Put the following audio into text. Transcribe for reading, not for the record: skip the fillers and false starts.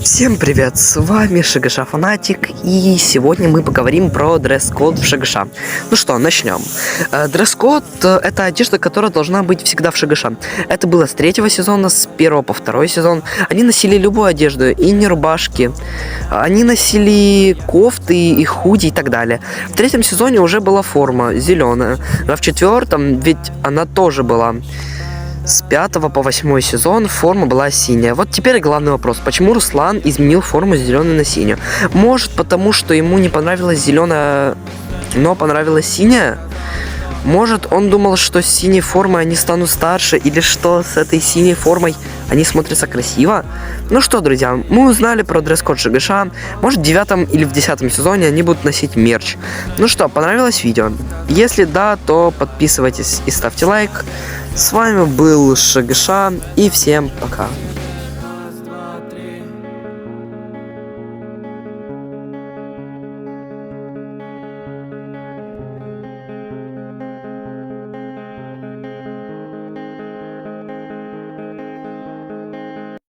Всем привет, с вами ШГШ Фанатик, и сегодня мы поговорим про дресс-код в ШГШ. Ну что, начнем. Дресс-код — это одежда, которая должна быть всегда в ШГШ. Это было с 3-го сезона, с 1 по 2 сезон. Они носили любую одежду, и не рубашки. Они носили кофты и худи и так далее. В 3-м сезоне уже была форма зеленая, а в 4-м ведь она тоже была. С 5 по 8 сезон форма была синяя. Вот теперь главный вопрос. Почему Руслан изменил форму с зеленой на синюю? Может, потому что ему не понравилась зеленая, но понравилась синяя? Может, он думал, что с синей формой они станут старше, или что с этой синей формой они смотрятся красиво? Ну что, друзья, мы узнали про дресс-код ШГШ. Может, в 9 или в 10 сезоне они будут носить мерч. Ну что, понравилось видео? Если да, то подписывайтесь и ставьте лайк. С вами был ШГШ, и всем пока.